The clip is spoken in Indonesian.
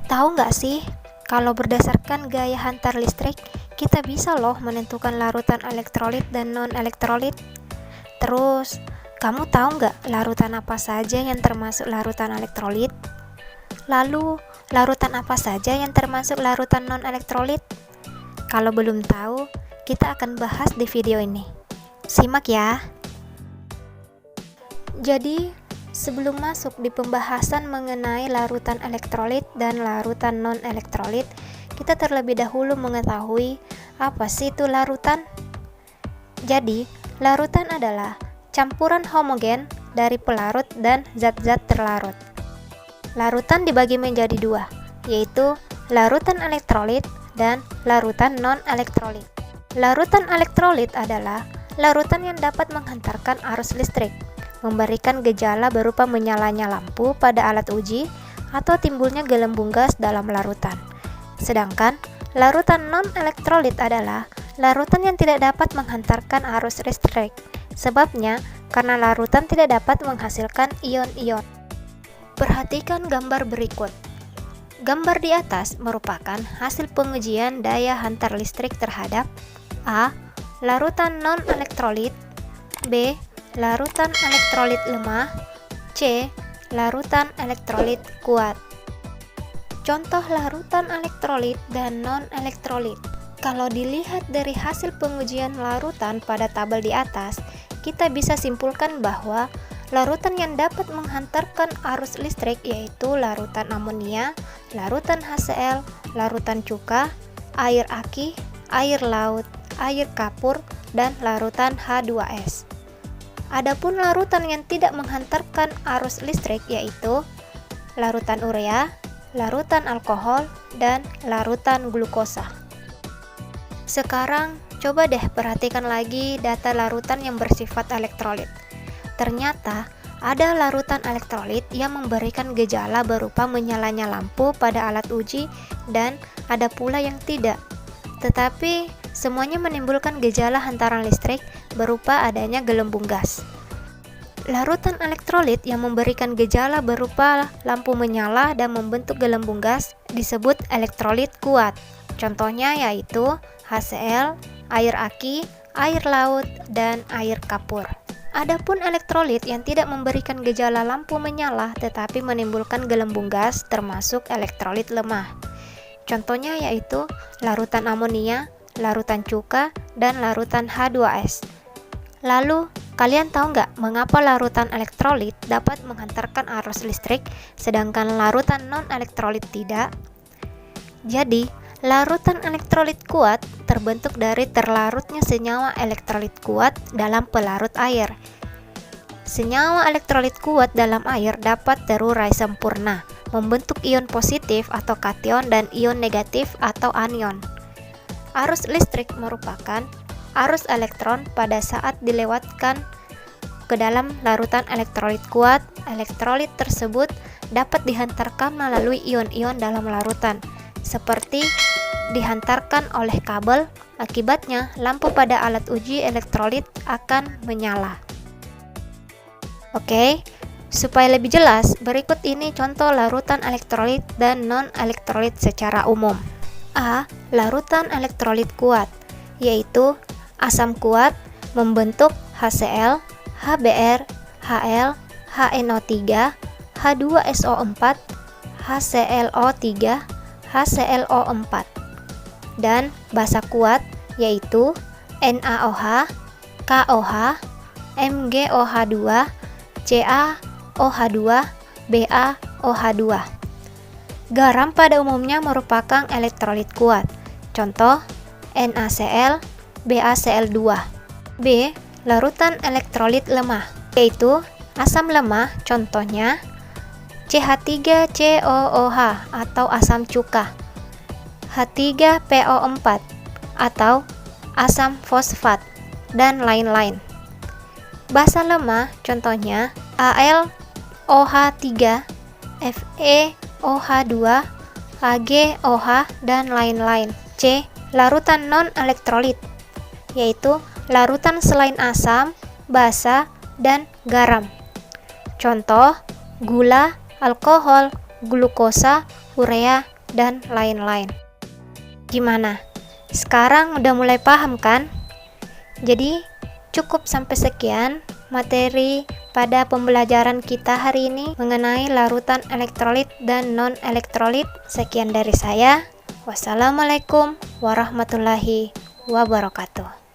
Tahu nggak sih, kalau berdasarkan gaya hantar listrik, kita bisa loh menentukan larutan elektrolit dan non-elektrolit. Terus, kamu tahu nggak larutan apa saja yang termasuk larutan elektrolit? Lalu, larutan apa saja yang termasuk larutan non-elektrolit? Kalau belum tahu, kita akan bahas di video ini. Simak ya. Jadi, sebelum masuk di pembahasan mengenai larutan elektrolit dan larutan non-elektrolit, kita terlebih dahulu mengetahui apa sih itu larutan. Jadi, larutan adalah campuran homogen dari pelarut dan zat-zat terlarut. Larutan dibagi menjadi dua, yaitu larutan elektrolit dan larutan non-elektrolit. Larutan elektrolit adalah larutan yang dapat menghantarkan arus listrik, memberikan gejala berupa menyalanya lampu pada alat uji atau timbulnya gelembung gas dalam larutan. Sedangkan larutan non-elektrolit adalah larutan yang tidak dapat menghantarkan arus listrik. Sebabnya karena larutan tidak dapat menghasilkan ion-ion. Perhatikan gambar berikut. Gambar di atas merupakan hasil pengujian daya hantar listrik terhadap A. Larutan non-elektrolit, B. Larutan elektrolit lemah, C. Larutan elektrolit kuat. Contoh larutan elektrolit dan non-elektrolit. Kalau dilihat dari hasil pengujian larutan pada tabel di atas, kita bisa simpulkan bahwa larutan yang dapat menghantarkan arus listrik yaitu larutan amonia, larutan HCl, larutan cuka, air aki, air laut, air kapur, dan larutan H2S. Adapun larutan yang tidak menghantarkan arus listrik yaitu larutan urea, larutan alkohol, dan larutan glukosa. Sekarang coba deh perhatikan lagi data larutan yang bersifat elektrolit. Ternyata ada larutan elektrolit yang memberikan gejala berupa menyalanya lampu pada alat uji dan ada pula yang tidak. Tetapi semuanya menimbulkan gejala hantaran listrik berupa adanya gelembung gas. Larutan elektrolit yang memberikan gejala berupa lampu menyala dan membentuk gelembung gas disebut elektrolit kuat. Contohnya yaitu HCl, air aki, air laut, dan air kapur. Adapun elektrolit yang tidak memberikan gejala lampu menyala tetapi menimbulkan gelembung gas termasuk elektrolit lemah. Contohnya yaitu larutan amonia, larutan cuka, dan larutan H2S. Lalu, kalian tahu nggak mengapa larutan elektrolit dapat menghantarkan arus listrik sedangkan larutan non-elektrolit tidak? Jadi, larutan elektrolit kuat terbentuk dari terlarutnya senyawa elektrolit kuat dalam pelarut air. Senyawa elektrolit kuat dalam air dapat terurai sempurna, membentuk ion positif atau kation dan ion negatif atau anion. Arus listrik merupakan arus elektron pada saat dilewatkan ke dalam larutan elektrolit kuat. Elektrolit tersebut dapat dihantarkan melalui ion-ion dalam larutan, seperti dihantarkan oleh kabel. Akibatnya, lampu pada alat uji elektrolit akan menyala. Oke, supaya lebih jelas, berikut ini contoh larutan elektrolit dan non-elektrolit secara umum. A. Larutan elektrolit kuat, yaitu asam kuat membentuk HCl, HBr, Hl, HNO3, H2SO4, HClO3, HClO4. Dan basa kuat yaitu NaOH, KOH, MgOH2, CaOH2, BaOH2. Garam pada umumnya merupakan elektrolit kuat. Contoh NaCl, BaCl2. B. Larutan elektrolit lemah, yaitu asam lemah, contohnya CH3COOH atau asam cuka, H3PO4 atau asam fosfat, dan lain-lain. Basa lemah contohnya AlOH3, FeOH2, AgOH, dan lain-lain. C. Larutan non-elektrolit, yaitu larutan selain asam, basa, dan garam. Contoh gula, alkohol, glukosa, urea, dan lain-lain. Gimana? Sekarang udah mulai paham kan? Jadi, cukup sampai sekian materi pada pembelajaran kita hari ini mengenai larutan elektrolit dan non-elektrolit. Sekian dari saya. Wassalamualaikum warahmatullahi wabarakatuh.